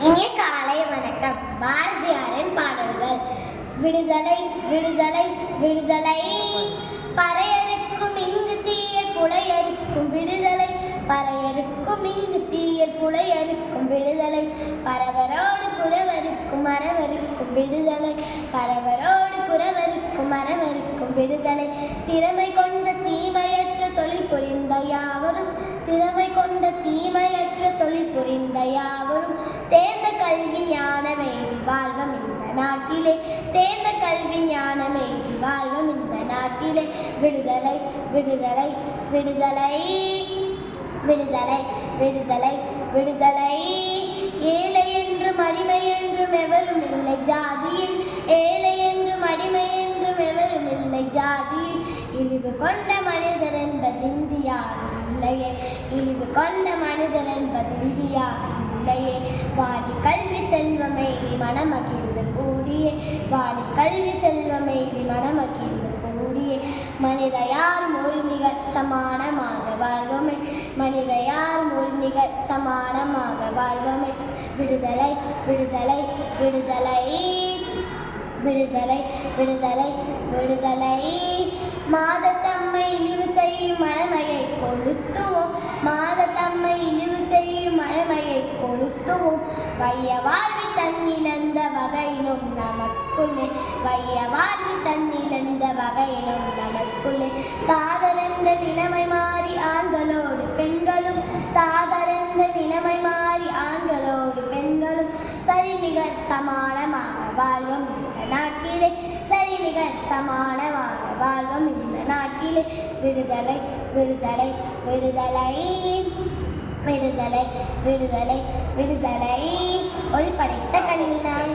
இனிய காலை வணக்கம். பாரதியாரின் பாடல்கள். விடுதலை விடுதலை விடுதலை, பறையறுக்கும் இங்கு தீயர் புலையறுக்கும் விடுதலை, பறையறுக்கும் இங்கு தீயர் புலையறுக்கும் விடுதலை, பரவரோடு குரவருக்கும் மரவருக்கும் விடுதலை, பரவரோடு குரவருக்கும் மரவருக்கும் விடுதலை, திறமை கொண்ட தீமையற்ற தொழில் புரிந்த யாவரும், திறமை கொண்ட தீமையற்ற தொழில் புரிந்த யாவரும், தேர்ந்த கல்வி ஞானமே வாழ்வம் இந்த நாட்டிலே, தேர்ந்த கல்வி ஞானமே வாழ்வம் இந்த நாட்டிலே, விடுதலை விடுதலை விடுதலை விடுதலை விடுதலை விடுதலை, ஏழை என்றும் அடிமை என்றும் எவரும் இல்லை ஜாதியில், ஏழை என்றும் அடிமை என்றும் எவரும் இல்லை ஜாதியில், இழிவு கொண்ட மனிதர் என்பது இந்தியாவில் இல்லையே, இழிவு கொண்ட மனிதர் என்பது இந்தியாவில் இல்லையே, வாழி கல்வி செல்வமெய்தி மனமகிழ்ந்து கூடியே, வாழி கல்வி செல்வமெய்தி மனமகிழ்ந்து கூடியே, மனித யாரும் ஒரு நிகர் சமானமாக வாழ்வோமே, மனித யாரும் ஒரு நிகர் சமானமாக வாழ்வோமே, விடுதலை விடுதலை விடுதலை விடுதலை விடுதலை விடுதலை, மாதத்தம்மை இழிவு செய்யும் மழமையை கொளுத்துவோம், மாதத்தம்மை இழிவு செய்யும் மழமையை கொளுத்துவோம், வைய வாழ்வி தன்னிழந்த வகையிலும் நமக்குள்ளே, வைய வாழ்வி தன்னிழந்த வகையிலும் நமக்குள்ளே, தாதரென்ற நிலைமை மாறி ஆண்களோடு பெண்களும், தாதரென்ற நிலைமை மாறி ஆண்களோடு பெண்களும், சரிநிகர் சமானமாக வாழ்வோம் இந்த நாட்டிலே, சரிநிகர் சமானமாக வாழ்வோம் இந்த நாட்டிலே, விடுதலை விடுதலை விடுதலை விடுதலை விடுதலை விடுதலை, ஒளி படைத்த கண்ணினாய்.